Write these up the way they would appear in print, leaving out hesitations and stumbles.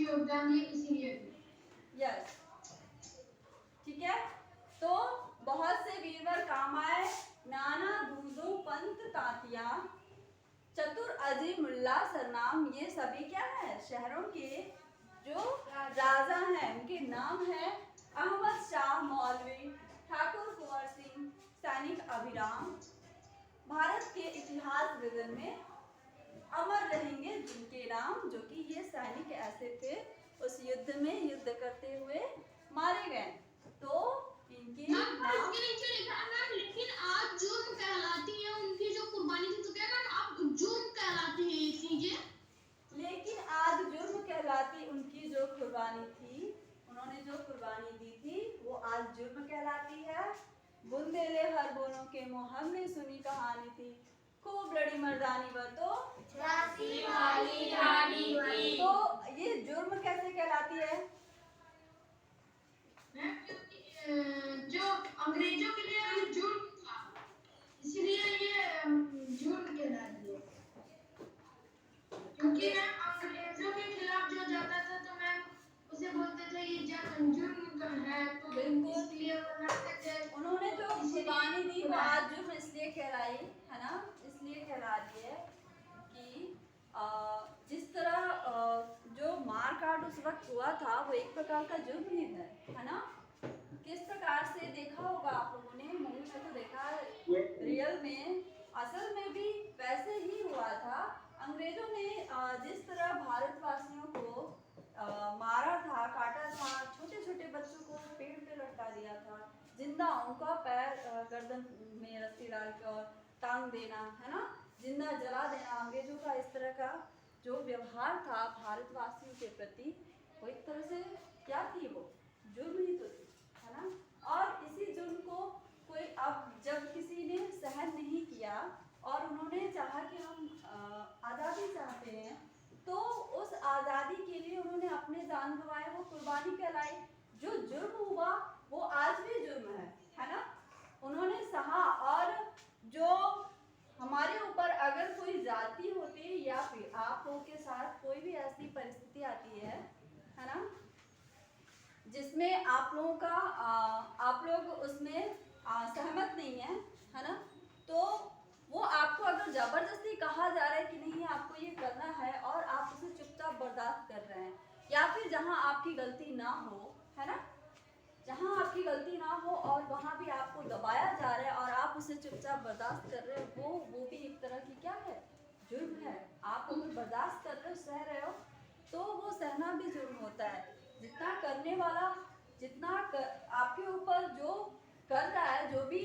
योगदान दिया इसीलिए। यस, ठीक है। तो बहुत से वीरवर काम आए, नाना दूधों पंत तातिया, चतुर अजीम मुल्ला सरनाम, ये सभी क्या है, शहरों के जो राजा हैं उनके नाम है। अहमद शाह मौलवी, ठाकुर कुंवर सिंह, सैनिक अभिराम, भारत के इतिहास गगन में अमर रहेंगे जिनके नाम, जो कि ये सैनिक ऐसे थे उस युद्ध में युद्ध करते हुए मारे गए। तो इनके नाम इसके नीचे लिखा है मैम, लेकिन आज जुर्म कहलाती है उनकी जो कुर्बानी थी। तो क्या मैम आप जुर्म कहलाती है ये चीजें? लेकिन आज जुर्म कहलाती उनकी जो कुर्बानी थी, उन्होंने जो कुर्बानी दी थी वो आज जुर्म कहलाती है। बुंदेले हर बोलों के मुँह हमने सुनी कहानी थी, खूब लड़ी मर्दानी वो तो झांसी वाली रानी थी। तो ये जुर्म कैसे कहलाती है? जो अंग्रेजों के लिए जुर्म था, इसलिए ये जुर्म कहलाती है। क्योंकि मैम अंग्रेजों के खिलाफ जो जाता था तो मैम उसे बोलते थे ये जुर्म का है, तो इसलिए वो लड़ते थे। उन्होंने जो कुर्बानी दी वो आज जुर्म इसलिए कहलाई है ना, इसलिए कहला रही है कि जिस तरह जो मार काट उस वक्त हुआ था वो एक प्रकार का जुर्म ही है ना। किस प्रकार से देखा होगा आप लोगों ने, मूवी में तो देखा, रियल में असल में भी वैसे ही हुआ था। अंग्रेजों ने जिस तरह भारतवासियों को मारा था, काटा था, छोटे छोटे बच्चों को पेड़ पे लटका दिया था, जिंदा उनका पैर गर्दन में रस्सी डाल कर टांग देना है ना, जिंदा जला देना, अंग्रेजों का इस तरह का जो व्यवहार था भारतवासियों के प्रति, वो एक तरह से क्या थी, वो जुर्म ही तो थी, है ना। और इसी जुर्म को कोई अब जब किसी ने सहन नहीं किया और उन्होंने चाहा कि हम आज़ादी चाहते हैं, तो उस आज़ादी के लिए उन्होंने अपने जान गंवाए, वो कुर्बानी कहलाई। जो जुर्म हुआ वो आज भी जुर्म है ना, उन्होंने सहा। और जो हमारे ऊपर अगर कोई जाति होती या फिर आप लोगों के साथ कोई भी ऐसी परिस्थिति आती है ना, जिसमें आप लोगों का आप लोग उसमें सहमत नहीं है ना, तो वो आपको अगर जबरदस्ती कहा जा रहा है कि नहीं आपको ये करना है और आप उसे चुपचाप बर्दाश्त कर रहे हैं, या फिर जहां आपकी गलती ना हो, है ना, जहां आपकी गलती ना हो और वहां भी आपको दबाया जा रहा है और आप उसे चुपचाप बर्दाश्त कर रहे हो, वो भी एक तरह की क्या है, जुर्म है। आप अगर बर्दाश्त कर रहे हो, सह रहे हो, तो वो सहना भी जुर्म होता है। जितना करने वाला, आपके ऊपर जो कर रहा है, जो भी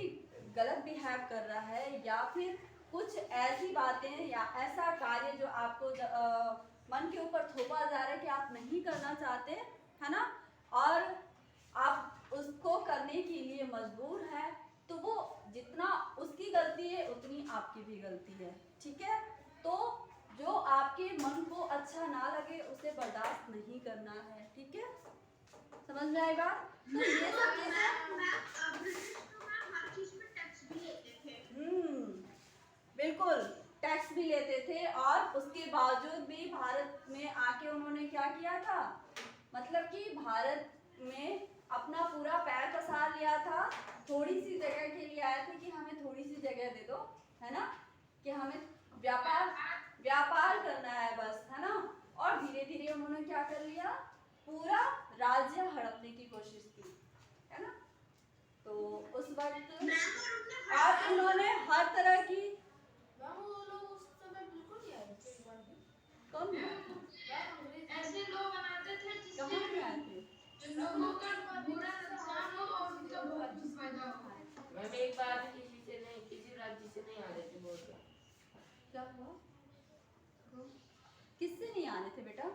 गलत बिहेव कर रहा है, या फिर कुछ ऐसी बातें या ऐसा कार्य जो आपको मन के ऊपर थोपा जा रहा है कि आप नहीं करना चाहते, है ना, और आप उसको करने के लिए मजबूर है, तो वो जितना उसकी गलती है उतनी आपकी भी गलती है, ठीक है। तो जो आपके मन को अच्छा ना लगे उसे बर्दाश्त नहीं करना है, ठीक है, समझ में आई बात? तो ये सब बिल्कुल टैक्स भी लेते थे, और उसके बावजूद भी भारत में आके उन्होंने क्या किया था, मतलब कि भारत में अपना पूरा पैर पसार लिया था। थोड़ी सी जगह के लिए आए थे कि हमें थोड़ी सी जगह दे दो, है ना, कि हमें व्यापार करना है बस, है ना। और धीरे धीरे उन्होंने क्या कर लिया, पूरा राज्य हड़पने की कोशिश की, है ना। तो उस वक्त और उन्होंने हर तरह की, कौन ऐसे लोग बनाते थे कहाँ में आए थे, लोगों का बुरा नुकसान हो और उनका बहुत फायदा हो। मैम एक बार किसी से नहीं, किसी राज्य से नहीं आ रहे थे, बोल रहा क्या हुआ, किससे नहीं आ रहे थे बेटा?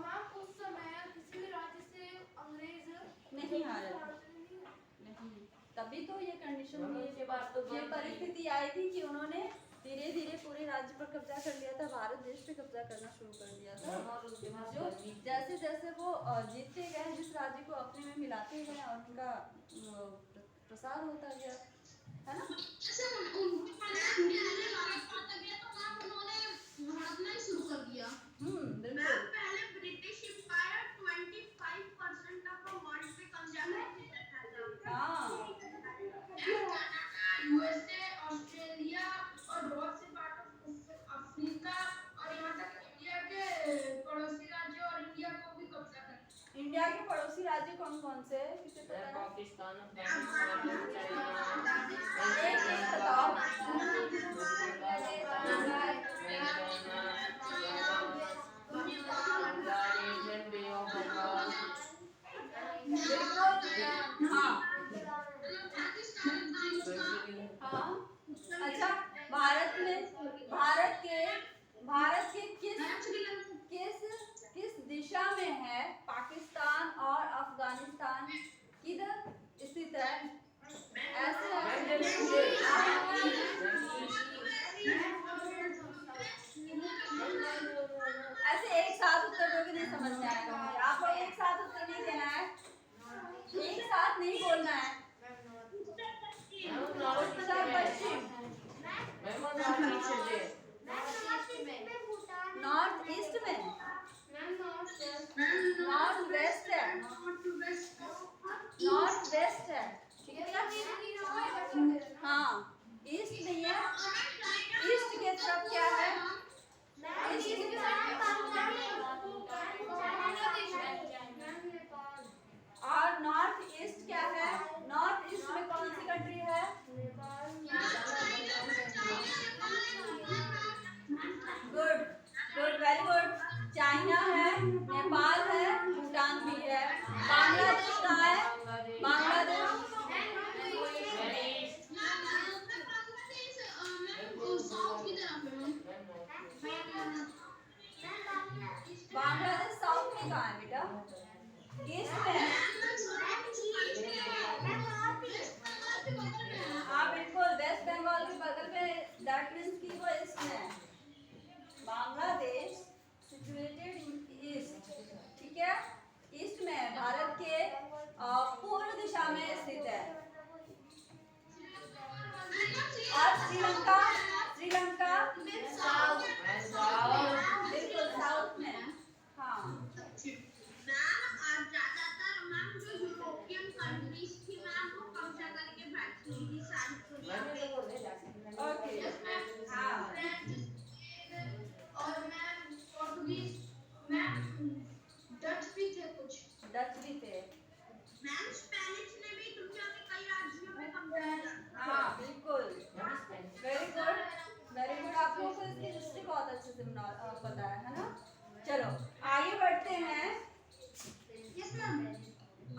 मैम उस समय किसी भी राज्य से अंग्रेज नहीं आ रहे थे, नहीं, तभी तो ये कंडीशन हुई, के बाद तो ये परिस्थिति आई थी कि उन्होंने धीरे धीरे पूरे राज्य पर कब्जा कर लिया था, भारत देश पे कब्जा करना शुरू कर दिया था। जो जैसे जैसे वो जीतते गए, जिस राज्य को अपने में मिलाते गए और उनका प्रसार होता गया, है ना। उन्होंने शुरू कर दिया। बिल्कुल। पहले ब्रिटिश इंडिया के पड़ोसी राज्य कौन कौन से हैं? किसे पता है? पाकिस्तान, अफगानिस्तान, एक एक बताओ। बिल्कुल हाँ हाँ। अच्छा, भारत के किस दिशा में है पाकिस्तान और अफगानिस्तान? किधर स्थित है? ऐसे एक साथ उत्तर दोगे नहीं समझ में आएगा मुझे। आपको एक साथ उत्तर नहीं देना है, एक साथ नहीं बोलना है। उत्तर पश्चिम, नॉर्थ ईस्ट में, नॉर्थ वेस्ट है, नॉर्थ वेस्ट है। ठीक है, हाँ ईस्ट नहीं है। ईस्ट के तरफ क्या है? और नॉर्थ ईस्ट क्या है? नॉर्थ ईस्ट में कौन सी कंट्री है? Good good, very good. China है, नेपाल है, भूटान भी है। बांग्लादेश कहाँ है? बांग्लादेश साउथ में कहाँ है बेटा? ईस्ट में है। हाँ बिल्कुल, वेस्ट बंगाल के बगल में, दैट मीन्स कि वो ईस्ट में है। बांग्लादेश सिचुएटेड इन ईस्ट, ठीक है, ईस्ट में है, भारत के पूर्व दिशा में स्थित है। और श्रीलंका, श्रीलंका बिल्कुल साउथ में है। हाँ ओके हाँ। और मैम पोर्टुगीज, मैम डच भी थे कुछ। डच भी थे। मैम स्पेनिश ने भी दुनिया के कई राज्यों में कब्जा किया। हाँ बिल्कुल, वेरी गुड वेरी गुड। आप लोगों को इसकी हिस्ट्री बहुत अच्छे से पता है ना? चलो आगे बढ़ते हैं। Yes ma'am.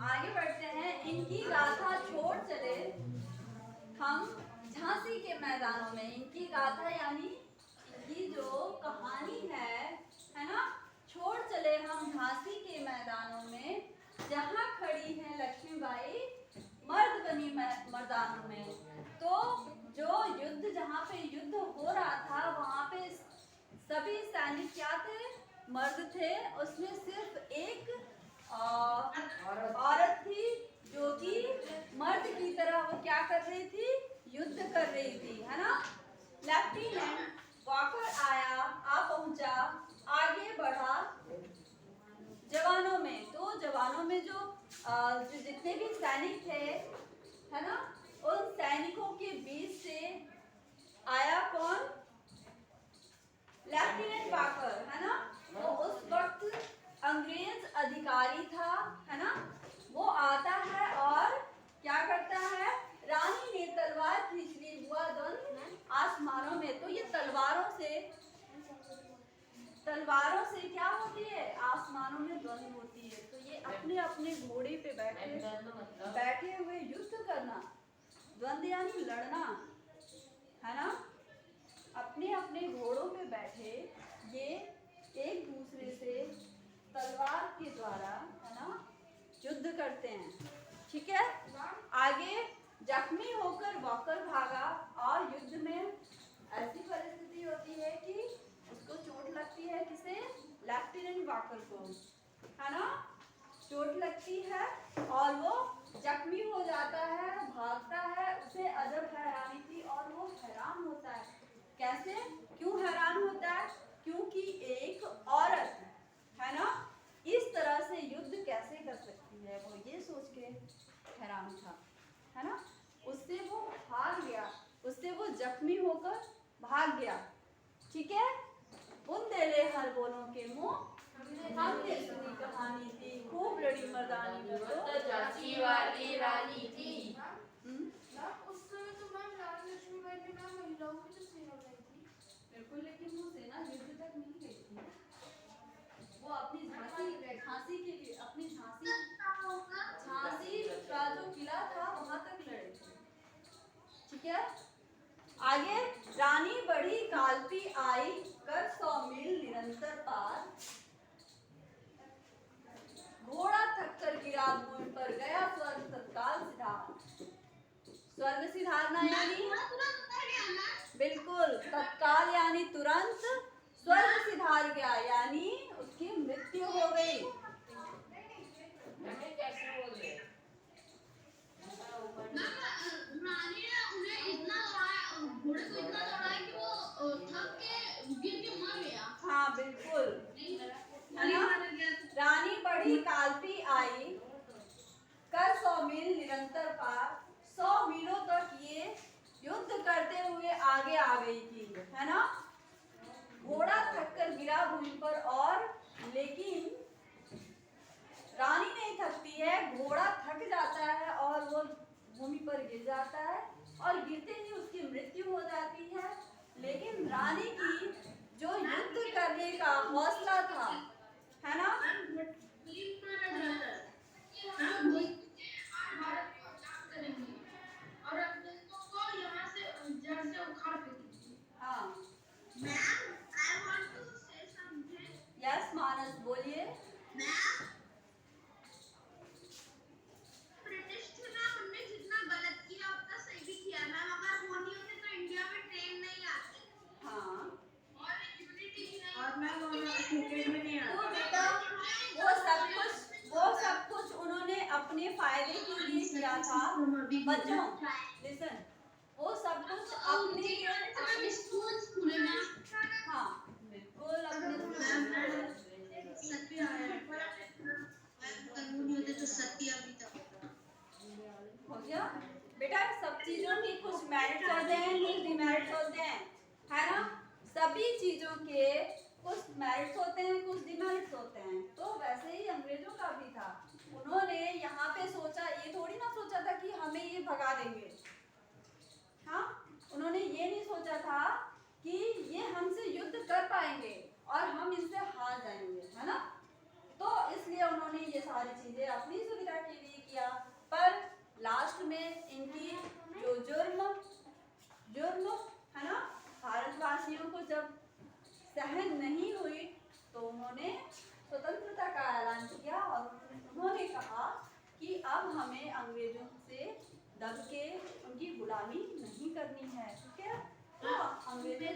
आगे बढ़ते हैं। इनकी गाथा छोड़ चले हम झांसी के मैदानों में। इनकी गाथा यानी इनकी जो कहानी है ना, छोड़ चले हम झांसी के मैदानों में, जहाँ खड़ी है लक्ष्मीबाई मर्द बनी मैदानों में। तो जो युद्ध, जहाँ पे युद्ध हो रहा था, वहाँ पे सभी सैनिक क्या थे? मर्द थे। उसमें सिर्फ एक औरत थी जो कि मर्द की तरह वो क्या कर रही थी? युद्ध कर रही थी, है ना? लेफ्टिनेंट वॉकर आया, आ पहुंचा, आगे बढ़ा जवानों में। तो जवानों में जो जितने भी सैनिक थे, है ना, उन सैनिकों के बीच से आया कौन? लेफ्टिनेंट वॉकर, है ना? वो उस वक्त अंग्रेज अधिकारी था, है ना? वो आता है और क्या करता है? रानी ने तलवार खींच ली, हुआ द्वंद्व आसमानों में। तो ये तलवारों से क्या होती है? आसमानों में द्वंद्व होती है। तो ये अपने अपने घोड़े पे बैठे हुए युद्ध करना, द्वंद्व यानी लड़ना, है ना? अपने अपने घोड़ों पे बैठे ये एक दूसरे से तलवार के द्वारा, है ना, युद्ध करते हैं। ठीक है, आगे जख्मी होकर वॉकर भागा और युद्ध में ऐसी परिस्थिति होती है कि उसको चोट लगती है। किसे? लेफ्टिनेंट वॉकर को, है ना? चोट लगती है और वो जख्मी हो जाता है, भागता है। उसे अजब हैरानी थी और वो हैरान होता है। कैसे? क्यों हैरान होता है? क्योंकि एक औरत, है ना, इस तरह से युद्ध कैसे कर सकती है, वो ये सोच के हैरान था, है ना? उससे वो भाग गया, उससे वो जख्मी होकर भाग गया। ठीक है, उन देले हर बोलों के मुंह हमने सुनी कहानी थी, खूब लड़ी मर्दानी में तो झांसी वाली रानी थी। उस समय तो मैम रानी लक्ष्मीबाई के नाम महिलाओं की तो सेना गई थी। बिल्कुल, लेकिन वो सेना युद्ध तक नहीं गई थी। वो अपनी झांसी के लिए, अपनी झांसी का जो किला था वहां तक लड़े थे। ठीक है, आगे रानी बढ़ी कालपी आई, कर 100 मील निरंतर पार, घोड़ा थक कर गिरा भूमि पर, गया स्वर्ग तत्काल सिधार। स्वर्ग सिधारना यानी बिल्कुल तत्काल यानी तुरंत, स्वर्ग सिधार गया यानी उसकी मृत्यु हो गई। कैसे बोल रहे? रानी ने उन्हें इतना दौड़ाया, घोड़े को इतना दौड़ाया कि वो थक के गिर के मर गया। हाँ बिल्कुल, है ना? रानी बढ़ी कालपी आई, कर 100 मील निरंतर पार, 100 मीलों तक ये युद्ध करते हुए आगे आ गई थी, है ना? घोड़ा थक कर गिरा भूमि पर, और लेकिन रानी नहीं थकती है, घोड़ा थक जाता है और वो भूमि पर गिर जाता है, और गिरते ही उसकी मृत्यु हो जाती है। लेकिन रानी की जो युद्ध करने का हौसला था, है ना, और अंग्रेजों को यहाँ से जड़ से उखाड़ फेंकी। हाँ ma'am, I want to say something. Yes Manas बोलिए। ब्रिटिश थे मैम, उनने जितना गलत किया उतना सही भी किया मैम। अगर वो नहीं होते तो इंडिया में ट्रेन नहीं आती, हाँ और यूनिटी नहीं, और मैम क्रिकेट में नहीं वो आता। बेटा वो सब कुछ उन्होंने अपने फायदे के लिए किया था। बच्चों लिसन, वो सब कुछ अपने लिए, स्कूल में हाँ बिल्कुल सत्य है, कानून होते तो सत्य अभी तक हो गया बेटा। सब चीजों के कुछ मेरिट्स होते हैं, कुछ डिमेरिट्स होते हैं, है ना? सभी चीजों के कुछ मेरिट्स होते हैं, कुछ डिमेरिट्स होते हैं। तो वैसे ही अंग्रेजों का भी था। उन्होंने यहाँ पे सोचा, ये थोड़ी ना सोचा था कि हमें ये भगा देंगे। हाँ, उन्होंने ये नहीं सोचा था कि ये हमसे युद्ध कर पाएंगे और हम इनसे हार जाएंगे, है ना? तो इसलिए उन्होंने ये सारी चीजें अपनी सुविधा के लिए किया। पर लास्ट में इनकी जो जुर्म है ना, भारतवासियों को जब सहन नहीं हुई तो उन्होंने स्वतंत्रता का ऐलान किया, और उन्होंने कहा कि अब हमें अंग्रेजों से दब के उनकी गुलामी नहीं करनी है। ठीक है, तो अंग्रेजों